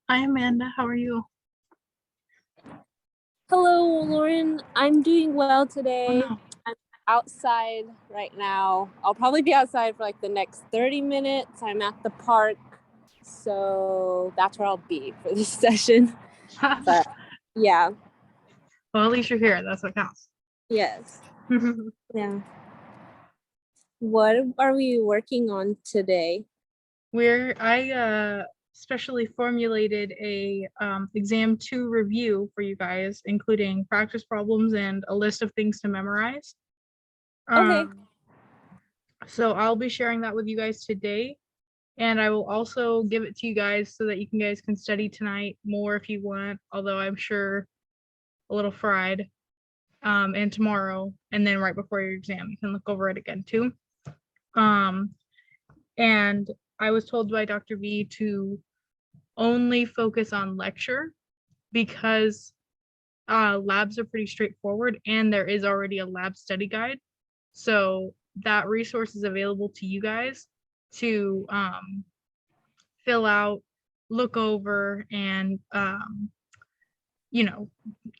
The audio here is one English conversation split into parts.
Hi, Amanda. How are you? Hello, Lauren. I'm doing well Oh, today. no. I'm outside right now. I'll probably be outside for like the next 30 minutes. I'm at the park, so that's where I'll be for this session. But yeah, Well, at least you're here. That's what counts. yes. Yeah. What are we working on today? I specially formulated a exam 2 review for you guys, including practice problems and a list of things to memorize. Okay. So I'll be sharing that with you guys today, and I will also give it to you guys so that you guys can study tonight more if you want, although I'm sure a little fried. And tomorrow, and then right before your exam, you can look over it again too. And I was told by Dr. V to only focus on lecture because labs are pretty straightforward and there is already a lab study guide. So that resource is available to you guys to fill out, look over, and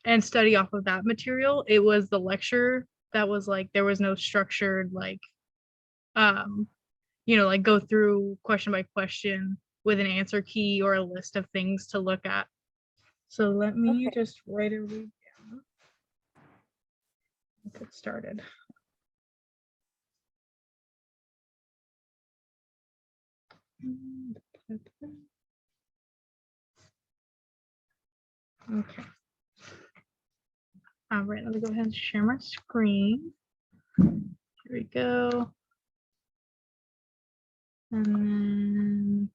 and study off of that material. It was the lecture that was like there was no structured um like go through question by question with an answer key or a list of things to look at. So let me just write a read down. Let's get started. Okay. All right, let me go ahead and share my screen. Here we go. And then,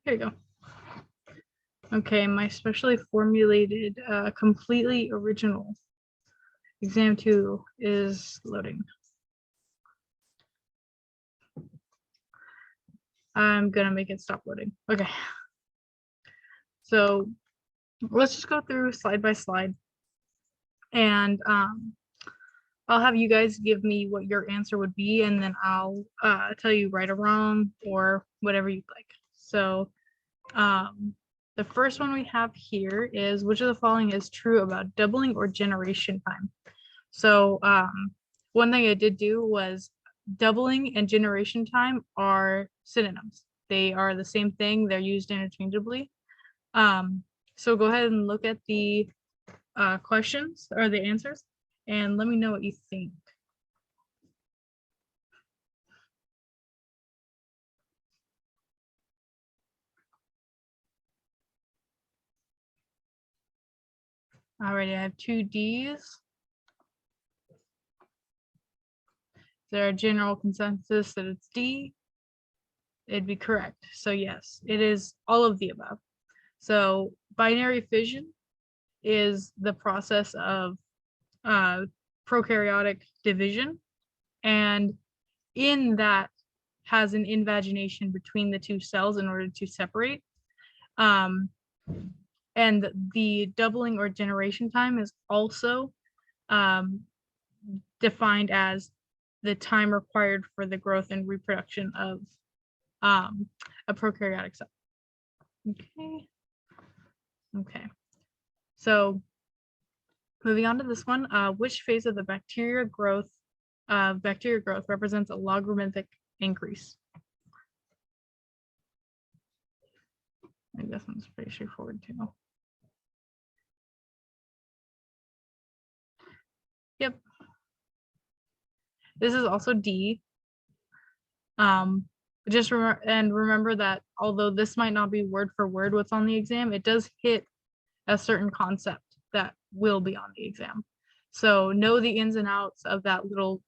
here you go. Okay, my specially formulated, completely original exam 2 is loading. I'm gonna make it stop loading. Okay. So let's just go through slide by slide. And I'll have you guys give me what your answer would be, and then I'll tell you right or wrong or whatever you'd like. So the first one we have here is, which of the following is true about doubling or generation time? So one thing I did do was doubling and generation time are synonyms. They are the same thing. They're used interchangeably. So go ahead and look at the questions or the answers and let me know what you think. Alrighty, I have 2 Ds. Is there a general consensus that it's D? It'd be correct. So yes, it is all of the above. So binary fission is the process of prokaryotic division, and in that has an invagination between the 2 cells in order to separate. And the doubling or generation time is also defined as the time required for the growth and reproduction of a prokaryotic cell. Okay. So moving on to this one, which phase of the bacteria growth represents a logarithmic increase? I think this one's pretty straightforward too. Yep. This is also D. Just remember that although this might not be word for word what's on the exam, it does hit a certain concept that will be on the exam. So know the ins and outs of that little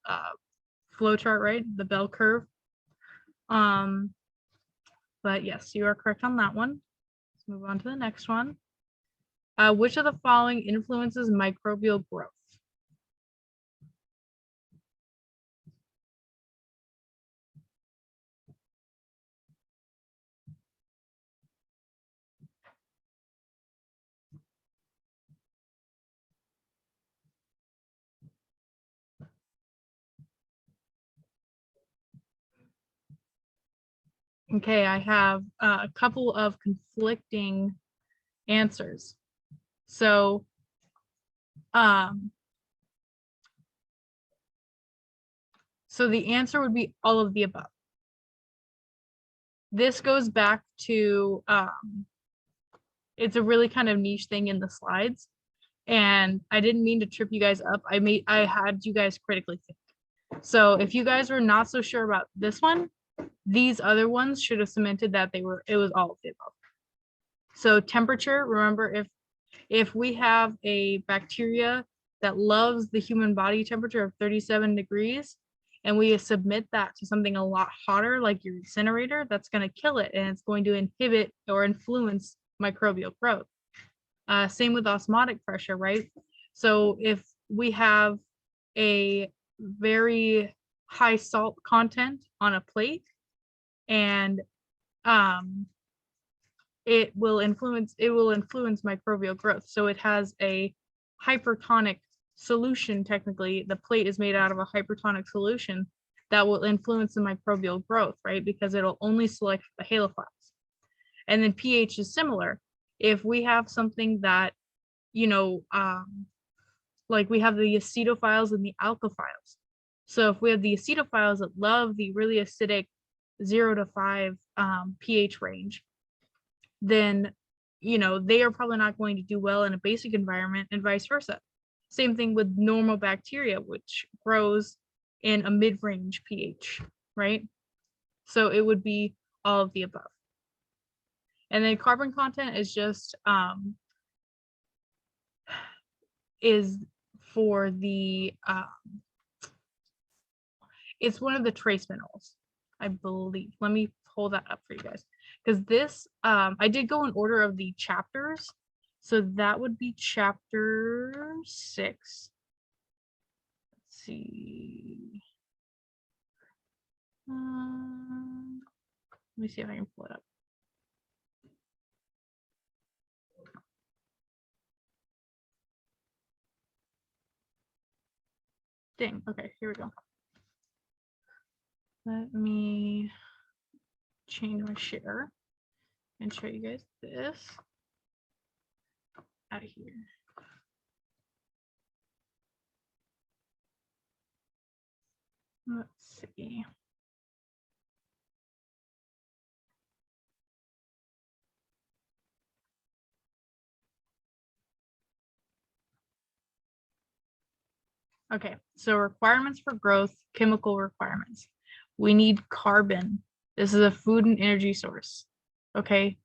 flow chart, right? The bell curve. But yes, you are correct on that one. Let's move on to the next one. Which of the following influences microbial growth? Okay, I have a couple of conflicting answers. So, so the answer would be all of the above. This goes back to, it's a really kind of niche thing in the slides. And I didn't mean to trip you guys up. I had you guys critically think. So if you guys were not so sure about this one, these other ones should have cemented that it was all of the above. So temperature, remember if we have a bacteria that loves the human body temperature of 37 degrees, and we submit that to something a lot hotter, like your incinerator, that's going to kill it, and it's going to inhibit or influence microbial growth. Same with osmotic pressure, right? So if we have a very high salt content on a plate, and it will influence microbial growth. So it has a hypertonic solution. Technically, the plate is made out of a hypertonic solution that will influence the microbial growth, right? Because it'll only select the halophiles. And then pH is similar. If we have something that, like we have the acetophiles and the alkophiles. So if we have the acetophiles that love the really acidic 0 to 5 pH range, then they are probably not going to do well in a basic environment, and vice versa. Same thing with normal bacteria, which grows in a mid-range pH, right? So it would be all of the above. And then carbon content is just is for the it's one of the trace minerals, I believe. Let me pull that up for you guys, because this I did go in order of the chapters. So that would be chapter 6. Let's see. Let me see if I can pull it up. Dang, okay, here we go. Let me change my share and show you guys this out of here. Let's see. Okay, so requirements for growth, chemical requirements. We need carbon. This is a food and energy source. Okay.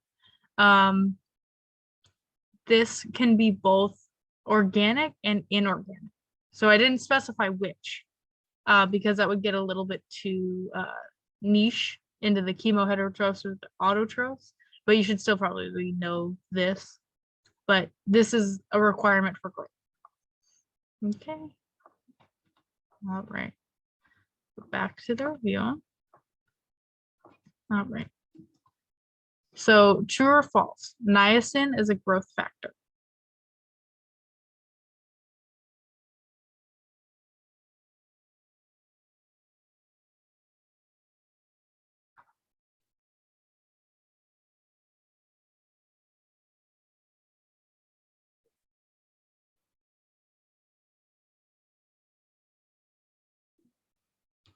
This can be both organic and inorganic. So I didn't specify which, because that would get a little bit too niche into the chemoheterotrophs or the autotrophs, but you should still probably know this. But this is a requirement for growth. Okay. All right. Go back to the review. All right. So true or false? Niacin is a growth factor.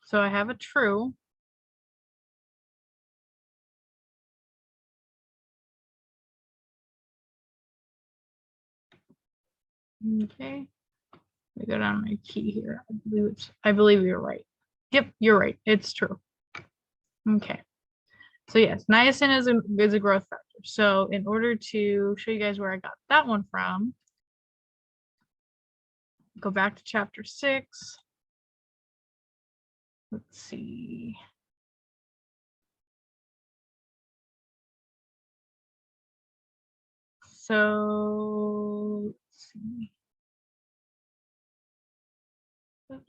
So I have a true. Okay. Let me go down my key here. I believe you're right. Yep, you're right. It's true. Okay. So yes, niacin is a growth factor. So in order to show you guys where I got that one from, go back to chapter 6. Let's see. So let's see. Oops.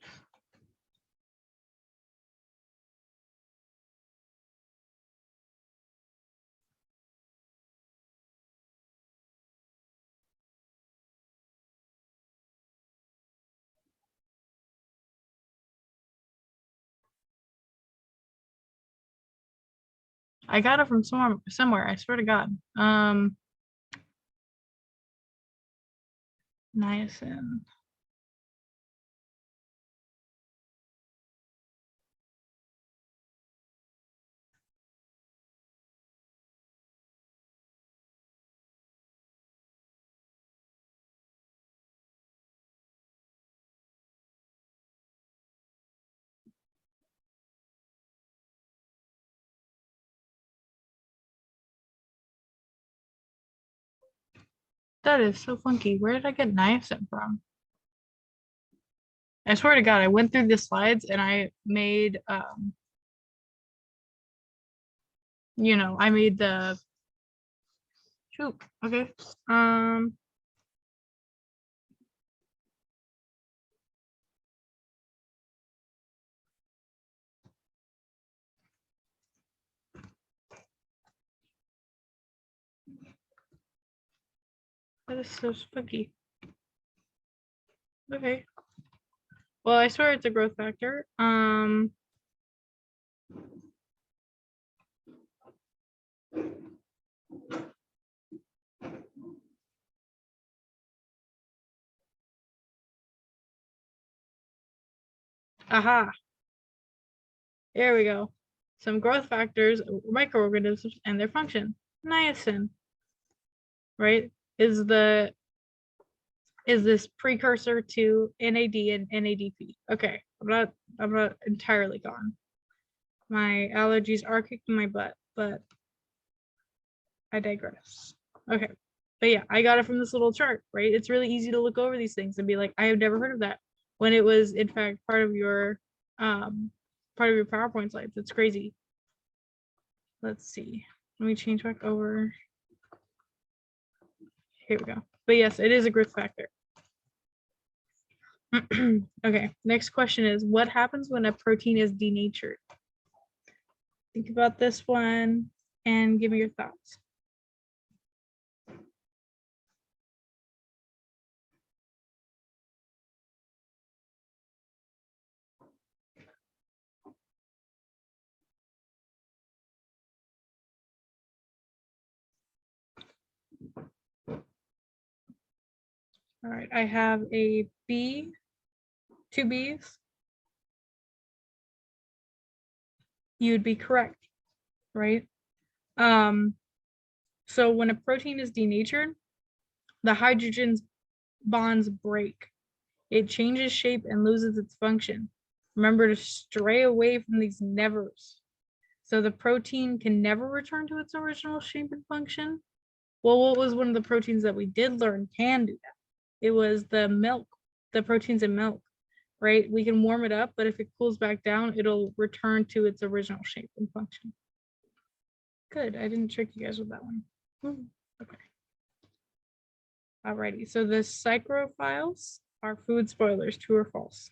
I got it from somewhere, I swear to God. Niacin. That is so funky. Where did I get niacin from? I swear to God, I went through the slides and I made I made the shoot. Okay. Um that is so spooky. Okay. Well, I swear it's a growth factor. Aha. There we go. Some growth factors, microorganisms, and their function. Niacin, right, is this precursor to NAD and NADP. Okay, I'm not entirely gone. My allergies are kicking my butt, but I digress. Okay. But yeah, I got it from this little chart, right? It's really easy to look over these things and be like, I have never heard of that, when it was in fact part of your PowerPoint slides. It's crazy. Let's see. Let me change back over. Here we go. But yes, it is a growth factor. Okay, next question is, what happens when a protein is denatured? Think about this one and give me your thoughts. All right, I have a B, two B's. You'd be correct, right? So when a protein is denatured, the hydrogen bonds break. It changes shape and loses its function. Remember to stray away from these nevers. So the protein can never return to its original shape and function. Well, what was one of the proteins that we did learn can do that? It was the milk, the proteins in milk, right? We can warm it up, but if it cools back down, it'll return to its original shape and function. Good, I didn't trick you guys with that one. Okay. Alrighty, so the psychrophiles are food spoilers, true or false?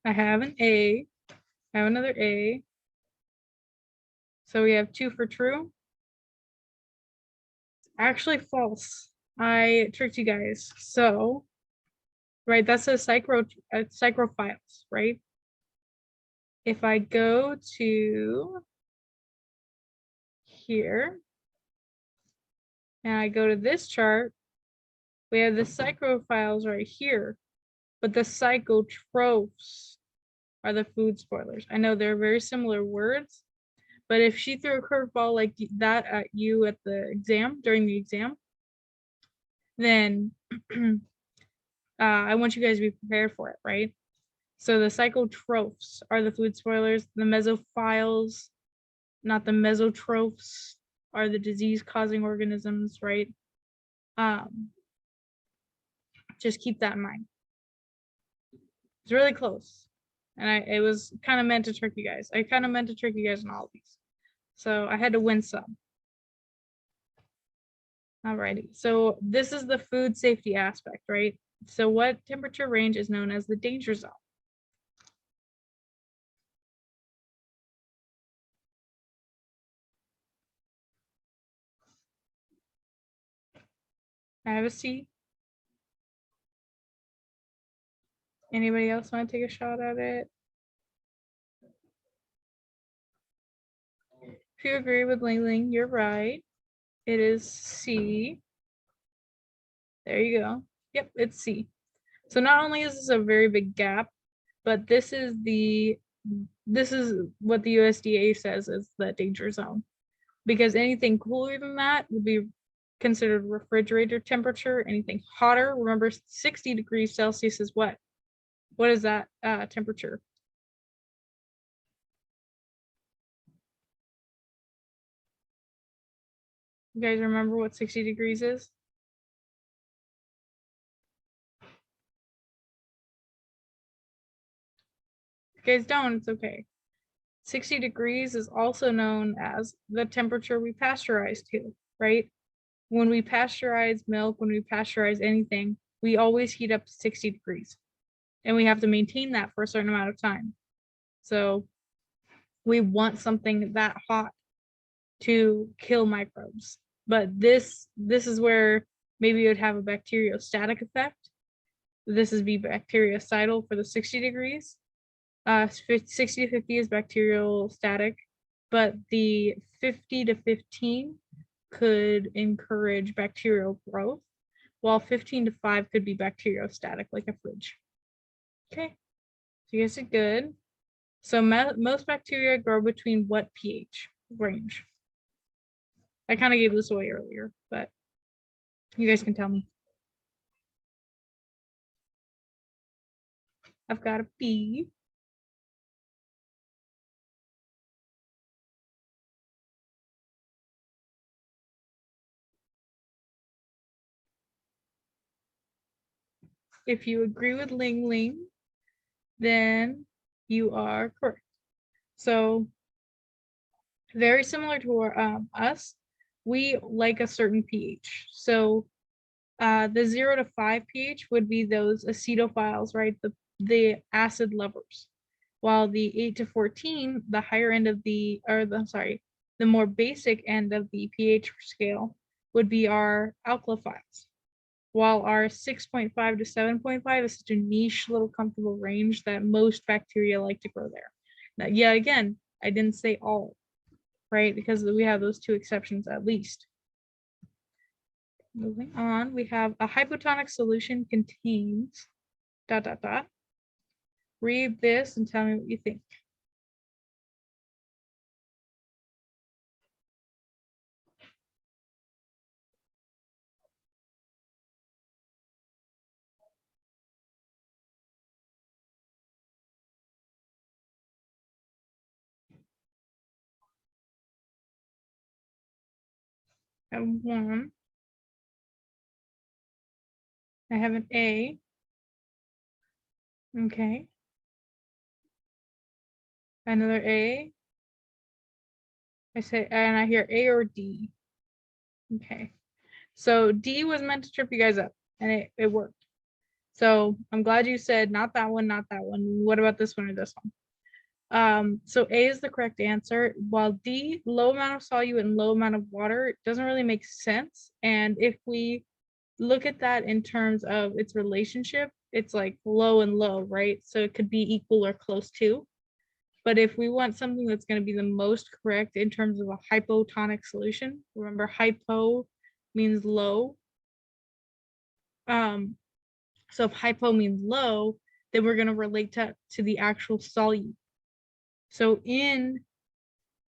I have an A, I have another A. So we have 2 for true. Actually false. I tricked you guys. So, right, that's a psychrophiles, right? If I go to here and I go to this chart, we have the psychrophiles right here, but the psychotrophs are the food spoilers. I know they're very similar words, but if she threw a curveball like that at you at the exam, during the exam, then I want you guys to be prepared for it, right? So the psychotrophs are the food spoilers. The mesophiles, not the mesotrophs, are the disease-causing organisms, right? Just keep that in mind. It's really close. And it was kind of meant to trick you guys. I kind of meant to trick you guys in all of these. So I had to win some. Alrighty, so this is the food safety aspect, right? So what temperature range is known as the danger zone? I have a C. Anybody else want to take a shot at it? If you agree with Ling Ling, you're right. It is C. There you go. Yep, it's C. So not only is this a very big gap, but this is what the USDA says is the danger zone. Because anything cooler than that would be considered refrigerator temperature. Anything hotter, remember 60 degrees Celsius is what? What is that temperature? You guys remember what 60 degrees is? If you guys don't, it's okay. 60 degrees is also known as the temperature we pasteurize to, right? When we pasteurize milk, when we pasteurize anything, we always heat up to 60 degrees. And we have to maintain that for a certain amount of time. So we want something that hot to kill microbes. But this is where maybe it would have a bacteriostatic effect. This is be bactericidal for the 60 degrees. 60 to 50 is bacterial static, but the 50 to 15 could encourage bacterial growth, while 15 to 5 could be bacteriostatic, like a fridge. Okay, so you guys are good. So most bacteria grow between what pH range? I kind of gave this away earlier, but you guys can tell me. I've got a B. If you agree with Ling Ling, then you are correct. So very similar to us, we like a certain pH. So the 0 to 5 pH would be those acetophiles, right? The acid lovers. While the 8 to 14, the higher end of the more basic end of the pH scale would be our alkalophiles. While our 6.5 to 7.5 is such a niche little comfortable range that most bacteria like to grow there. Now, yet again, I didn't say all, right? Because we have those two exceptions at least. Moving on, we have a hypotonic solution contains ... Read this and tell me what you think. I have 1. I have an A. Okay. Another A. I say, and I hear A or D. Okay. So D was meant to trip you guys up, and it worked. So I'm glad you said not that one, not that one. What about this one or this one? So A is the correct answer, while D, low amount of solute and low amount of water, it doesn't really make sense. And if we look at that in terms of its relationship, it's like low and low, right? So it could be equal or close to. But if we want something that's going to be the most correct in terms of a hypotonic solution, remember hypo means low. So if hypo means low, then we're going to relate to the actual solute. So in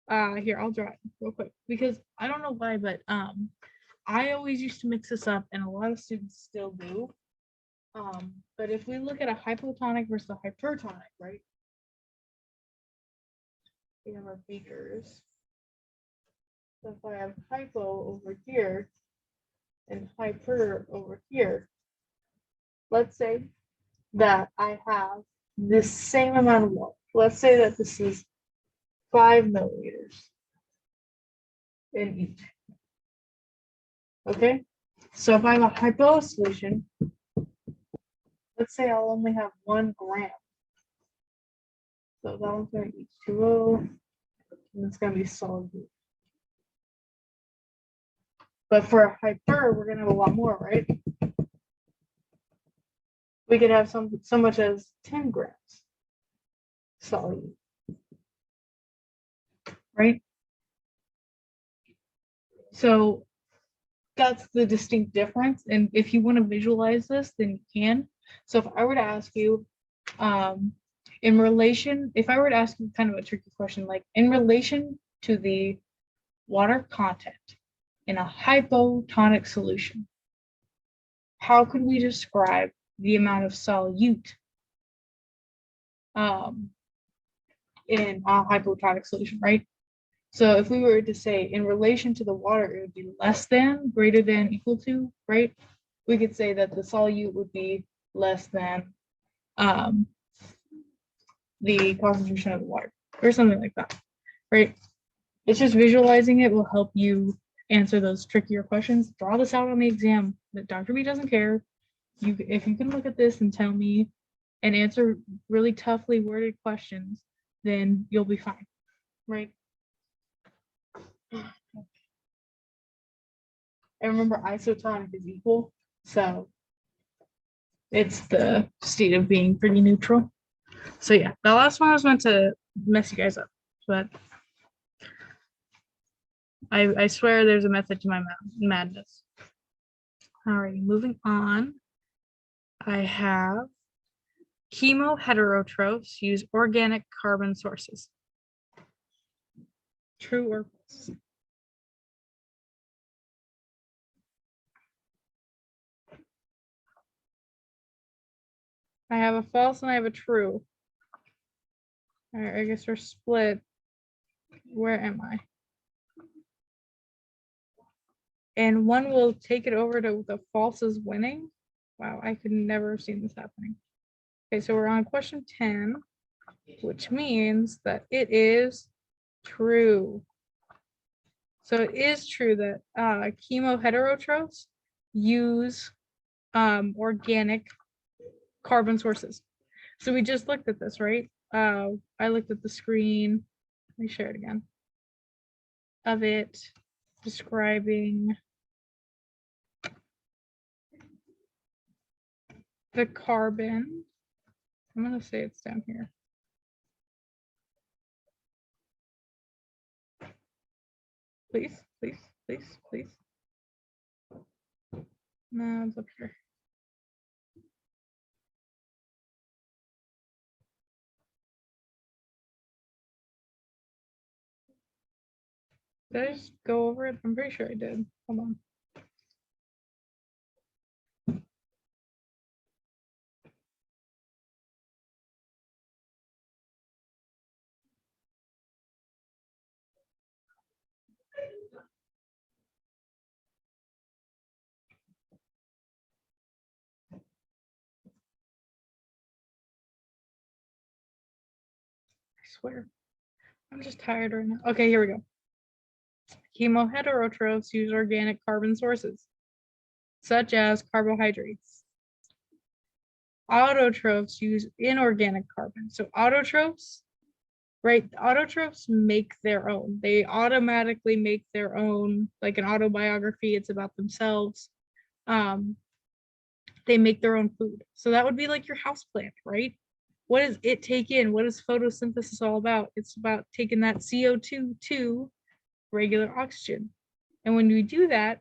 here, I'll draw it real quick because I don't know why, but I always used to mix this up, and a lot of students still do. But if we look at a hypotonic versus a hypertonic, right? We have our beakers. So if I have hypo over here and hyper over here, let's say that I have this same amount of water. Let's say that this is 5 milliliters in each. Okay, so if I have a hypo solution, let's say I'll only have 1 gram. So that one's going to be H2O, and it's going to be solid. But for a hyper, we're gonna have a lot more, right? We could have so much as 10 grams solute, right? So that's the distinct difference. And if you want to visualize this, then you can. So if I were to ask you, in relation, if I were to ask you kind of a tricky question, like in relation to the water content in a hypotonic solution, how could we describe the amount of solute in a hypotonic solution, right? So if we were to say in relation to the water, it would be less than, greater than, equal to, right? We could say that the solute would be less than the concentration of the water or something like that, right? It's just visualizing it will help you answer those trickier questions. Draw this out on the exam. That Dr. B doesn't care. If you can look at this and tell me and answer really toughly worded questions, then you'll be fine, right? And remember, isotonic is equal, so it's the state of being pretty neutral. So yeah, the last one was meant to mess you guys up, but I swear there's a method to my madness. Alrighty, moving on. I have chemoheterotrophs use organic carbon sources. True or false? I have a false and I have a true. All right, I guess we're split. Where am I? And one will take it over to the false is winning. Wow, I could never have seen this happening. Okay, so we're on question 10, which means that it is true. So it is true that chemoheterotrophs use organic carbon sources. So we just looked at this, right? I looked at the screen. Let me share it again. Of it describing the carbon. I'm going to say it's down here. Please, please, please, please. No, it's up here. Did I just go over it? I'm pretty sure I did. Hold on. I swear. I'm just tired right now. Okay, here we go. Chemoheterotrophs use organic carbon sources, such as carbohydrates. Autotrophs use inorganic carbon. So autotrophs, right? Autotrophs make their own. They automatically make their own, like an autobiography, it's about themselves. They make their own food. So that would be like your houseplant, right? What does it take in? What is photosynthesis all about? It's about taking that CO2 to regular oxygen. And when we do that,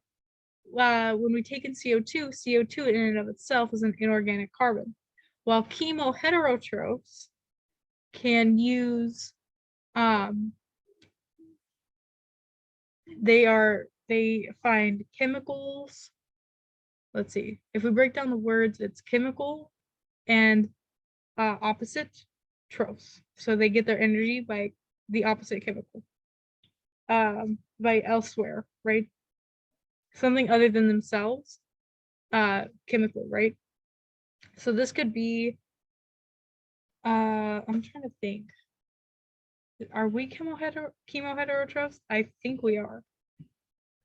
when we take in CO2, CO2 in and of itself is an inorganic carbon. While chemoheterotrophs can use, they find chemicals. Let's see, if we break down the words, it's chemical and opposite trophs. So they get their energy by the opposite chemical, by elsewhere, right? Something other than themselves, chemical, right? So this could be, I'm trying to think. Are we chemoheterotrophs? I think we are.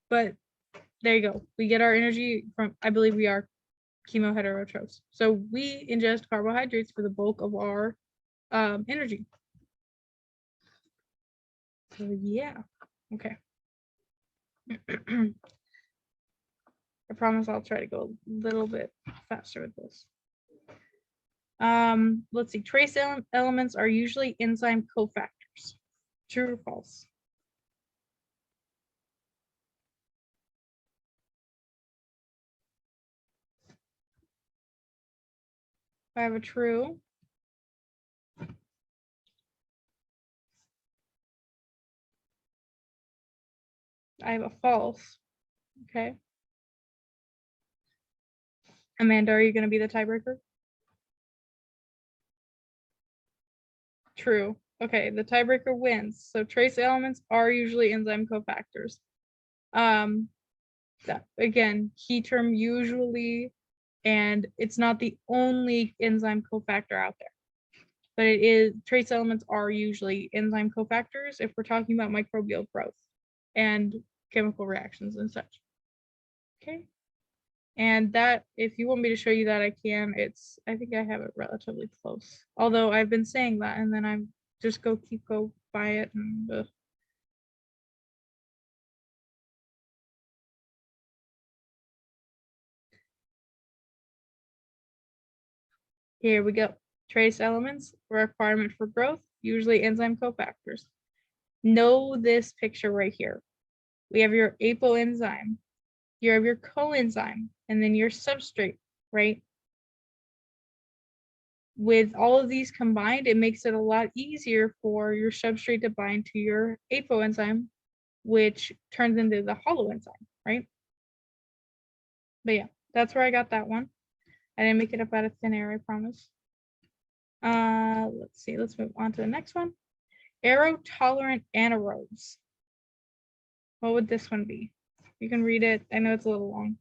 But there you go. We get our energy from, I believe we are chemoheterotrophs. So we ingest carbohydrates for the bulk of our energy. So yeah, okay. I promise I'll try to go a little bit faster with this. Let's see. Trace elements are usually enzyme cofactors. True or false? I have a true. I have a false. Okay. Amanda, are you going to be the tiebreaker? True. Okay, the tiebreaker wins. So trace elements are usually enzyme cofactors. That, again, key term usually, and it's not the only enzyme cofactor out there, but it is, trace elements are usually enzyme cofactors if we're talking about microbial growth and chemical reactions and such. Okay. And that, if you want me to show you that, I can. It's, I think I have it relatively close. Although I've been saying that, and then I'm just go by it. And here we go. Trace elements, requirement for growth, usually enzyme cofactors. Know this picture right here. We have your apoenzyme, you have your coenzyme, and then your substrate, right? With all of these combined, it makes it a lot easier for your substrate to bind to your apoenzyme, which turns into the holoenzyme, right? But yeah, that's where I got that one. I didn't make it up out of thin air, I promise. Let's see, let's move on to the next one. Aerotolerant anaerobes. What would this one be? You can read it. I know it's a little long.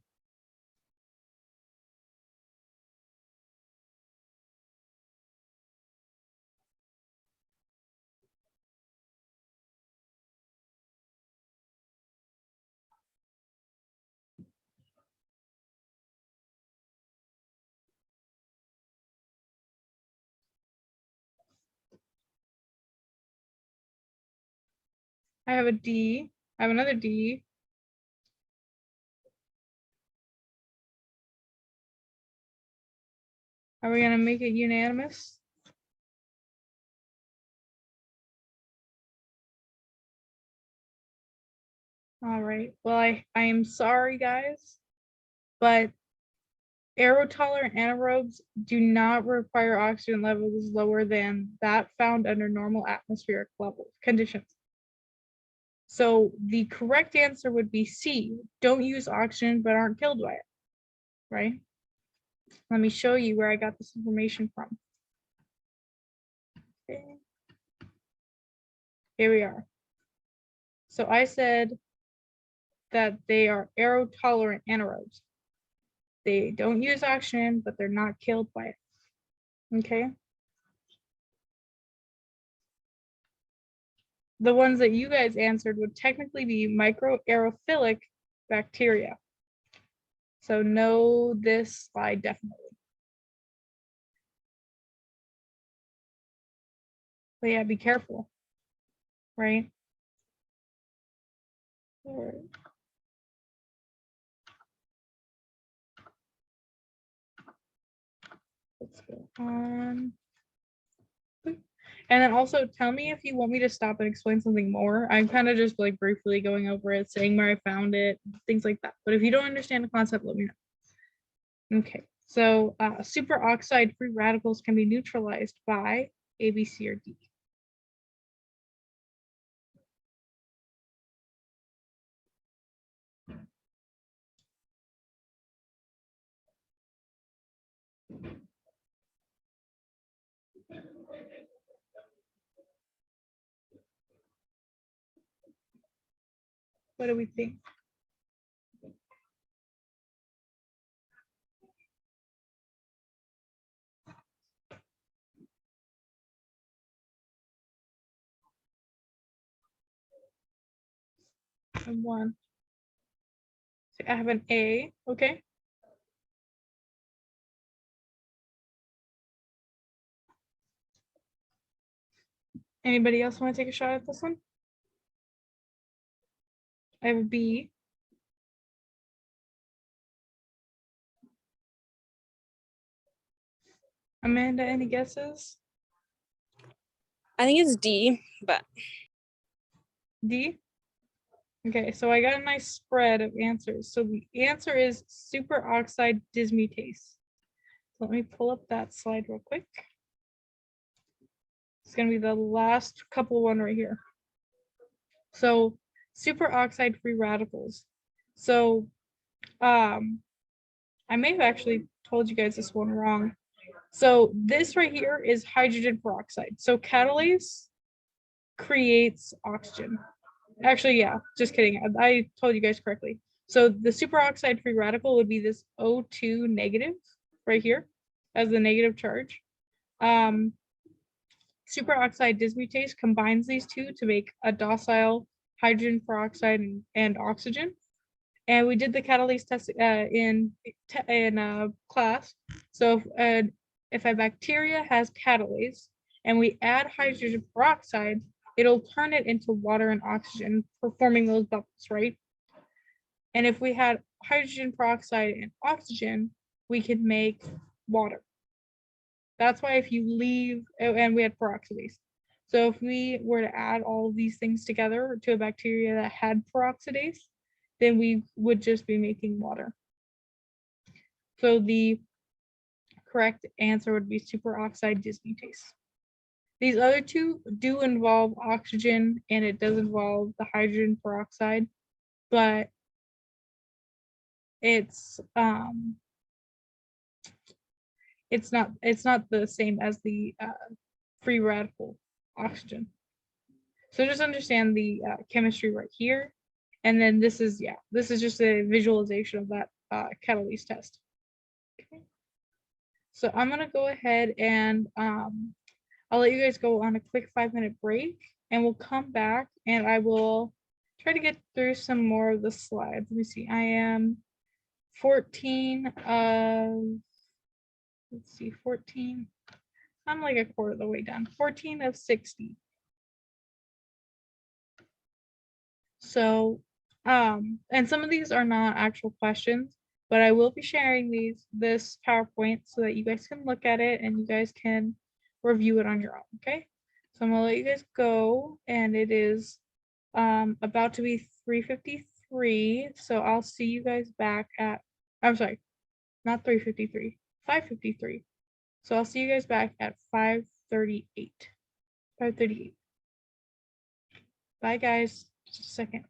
I have a D. I have another D. Are we gonna make it unanimous? All right. Well, I am sorry, guys, but aerotolerant anaerobes do not require oxygen levels lower than that found under normal atmospheric level conditions. So the correct answer would be C. Don't use oxygen, but aren't killed by it, right? Let me show you where I got this information from. Okay. Here we are. So I said that they are aerotolerant anaerobes. They don't use oxygen, but they're not killed by it. Okay. The ones that you guys answered would technically be microaerophilic bacteria. So know this slide definitely. But yeah, be careful, right? All right. Let's go on. And then also tell me if you want me to stop and explain something more. I'm kind of just like briefly going over it, saying where I found it, things like that. But if you don't understand the concept, let me know. Okay, so superoxide free radicals can be neutralized by A, B, C, or D. What do we think? And one. So I have an A, okay. Anybody else want to take a shot at this one? I have a B. Amanda, any guesses? I think it's D, but D? Okay, so I got a nice spread of answers. So the answer is superoxide dismutase. So let me pull up that slide real quick. It's going to be the last couple one right here. So superoxide free radicals. So I may have actually told you guys this one wrong. So this right here is hydrogen peroxide. So catalase creates oxygen. Actually, yeah, just kidding. I told you guys correctly. So the superoxide free radical would be this O2 negative right here as the negative charge. Superoxide dismutase combines these two to make a docile hydrogen peroxide and oxygen. And we did the catalase test in class. So if a bacteria has catalase and we add hydrogen peroxide, it'll turn it into water and oxygen, forming those bubbles, right? And if we had hydrogen peroxide and oxygen, we could make water. That's why if you leave, and we had peroxidase. So if we were to add all of these things together to a bacteria that had peroxidase, then we would just be making water. So the correct answer would be superoxide dismutase. These other two do involve oxygen and it does involve the hydrogen peroxide, but it's not the same as the free radical oxygen. So just understand the chemistry right here. And then this is just a visualization of that catalase test. Okay. So I'm gonna go ahead and I'll let you guys go on a quick 5-minute break and we'll come back and I will try to get through some more of the slides. Let me see, I am 14 of, let's see, 14. I'm like a quarter of the way done, 14 of 60. So, and some of these are not actual questions, but I will be sharing this PowerPoint so that you guys can look at it and you guys can review it on your own, okay? So I'm gonna let you guys go and it is about to be 3:53. So I'll see you guys back at, I'm sorry, not 3:53, 5:53. So I'll see you guys back at 5:38. 5:38. Bye guys, just a second.